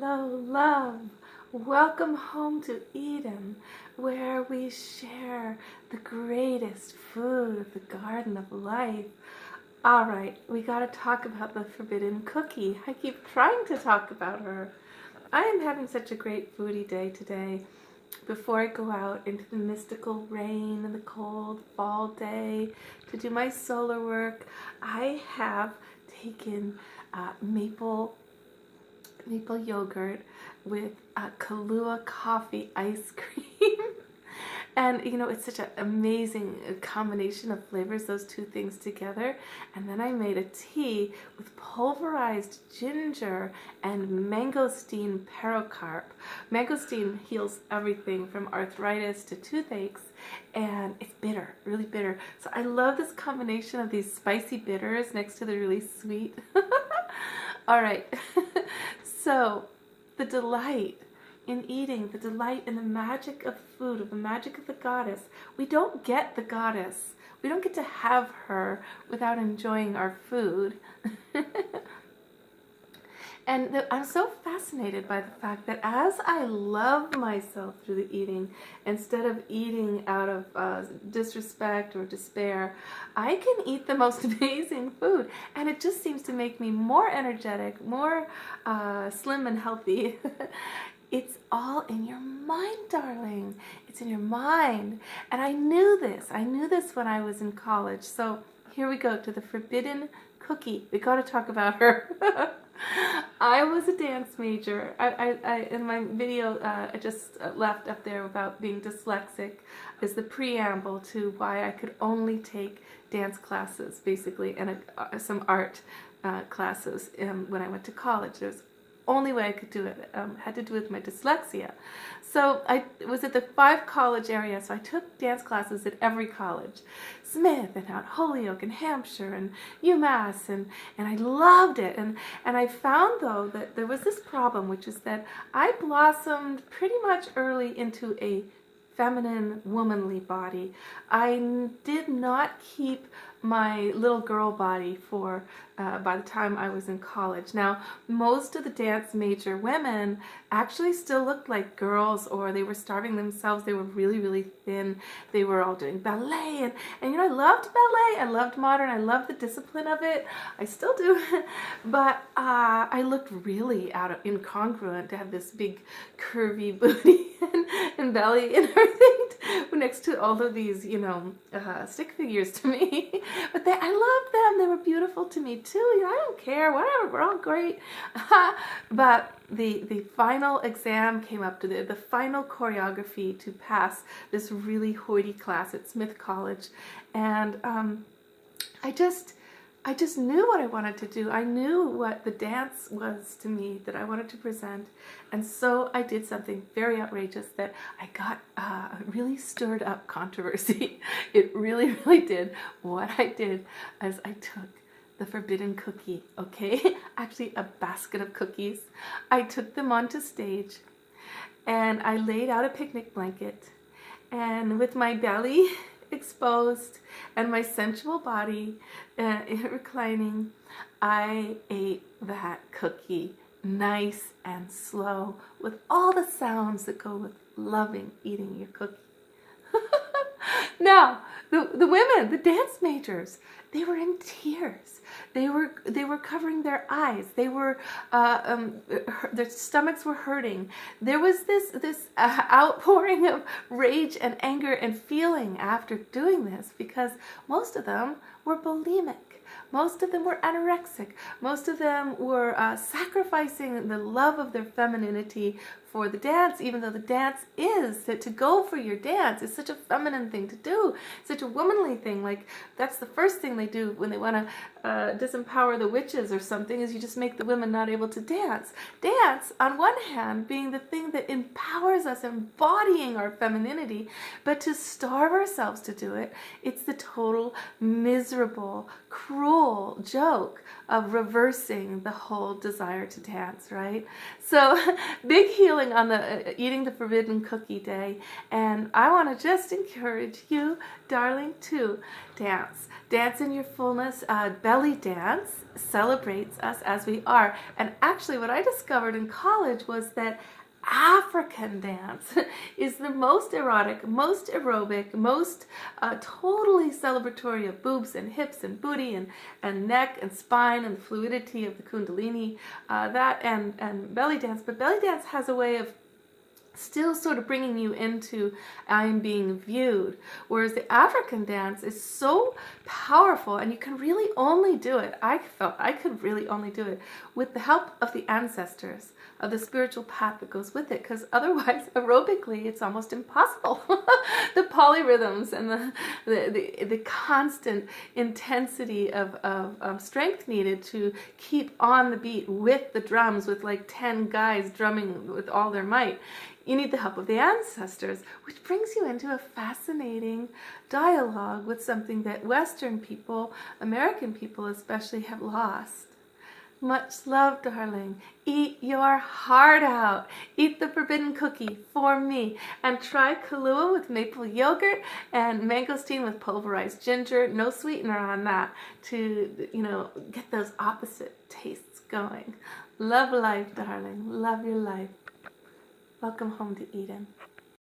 Hello, love. Welcome home to Eden, where we share the greatest food of the Garden of Life. All right, we got to talk about the forbidden cookie. I keep trying to talk about her. I am having such a great foodie day today. Before I go out into the mystical rain and the cold fall day to do my solar work, I have taken maple yogurt with Kahlua coffee ice cream. And you know, it's such an amazing combination of flavors, those two things together. And then I made a tea with pulverized ginger and mangosteen pericarp. Mangosteen heals everything from arthritis to toothaches, and it's bitter, really bitter. So I love this combination of these spicy bitters next to the really sweet. All right, so the delight in eating, the delight in the magic of food, of the magic of the goddess. We don't get the goddess. We don't get to have her without enjoying our food. And I'm so fascinated by the fact that as I love myself through the eating, instead of eating out of disrespect or despair, I can eat the most amazing food. And it just seems to make me more energetic, more slim and healthy. It's all in your mind, darling. It's in your mind. And I knew this. I knew this when I was in college. So here we go to the forbidden cookie. We got to talk about her. I was a dance major. I in my video I just left up there about being dyslexic is the preamble to why I could only take dance classes, basically, and some art classes when I went to college. There's only way I could do it had to do with my dyslexia. So I was at the 5 college area, so I took dance classes at every college. Smith and Mount Holyoke and Hampshire and UMass, and I loved it. And I found, though, that there was this problem, which is that I blossomed pretty much early into a feminine, womanly body. I did not keep my little girl body for by the time I was in college. Now, most of the dance major women actually still looked like girls, or they were starving themselves. They were really, really thin. They were all doing ballet, and you know, I loved ballet. I loved modern. I loved the discipline of it. I still do. But I looked really incongruent to have this big curvy booty and belly and everything next to all of these, you know, stick figures to me. But I loved them. They were beautiful to me too. You know, I don't care. Whatever. We're all great. But the final exam came up to the final choreography to pass this really hoity class at Smith College, and I just knew what I wanted to do. I knew what the dance was to me that I wanted to present. And so I did something very outrageous that I got really stirred up controversy. It really, really did. What I did is I took the forbidden cookie, okay? Actually, a basket of cookies. I took them onto stage and I laid out a picnic blanket, and with my belly exposed and my sensual body reclining, I ate that cookie nice and slow with all the sounds that go with loving eating your cookie. Now, the women, the dance majors, they were in tears. They were covering their eyes. They were their stomachs were hurting. There was this outpouring of rage and anger and feeling after doing this, because most of them were bulimic. Most of them were anorexic. Most of them were sacrificing the love of their femininity for the dance, even though the dance is to go for your dance is such a feminine thing to do, such a womanly thing. Like, that's the first thing they do when they want to disempower the witches or something, is you just make the women not able to dance. Dance, on one hand, being the thing that empowers us, embodying our femininity, but to starve ourselves to do it, it's the total miserable, cruel joke of reversing the whole desire to dance, right? So big healing on the eating the forbidden cookie day, and I want to just encourage you, darling, to dance in your fullness. belly dance celebrates us as we are. And actually what I discovered in college was that African dance is the most erotic, most aerobic, most totally celebratory of boobs and hips and booty and neck and spine and the fluidity of the kundalini, that and belly dance. But belly dance has a way of still sort of bringing you into I am being viewed, whereas the African dance is so powerful, and you can really only do it, I felt I could really only do it with the help of the ancestors, of the spiritual path that goes with it, because otherwise aerobically it's almost impossible. The polyrhythms and the constant intensity of strength needed to keep on the beat with the drums, with like 10 guys drumming with all their might. You need the help of the ancestors, which brings you into a fascinating dialogue with something that Western people, American people especially, have lost. Much love, darling. Eat your heart out. Eat the forbidden cookie for me. And try Kahlua with maple yogurt and mangosteen with pulverized ginger. No sweetener on that to, get those opposite tastes going. Love life, darling. Love your life. Welcome home to Eden.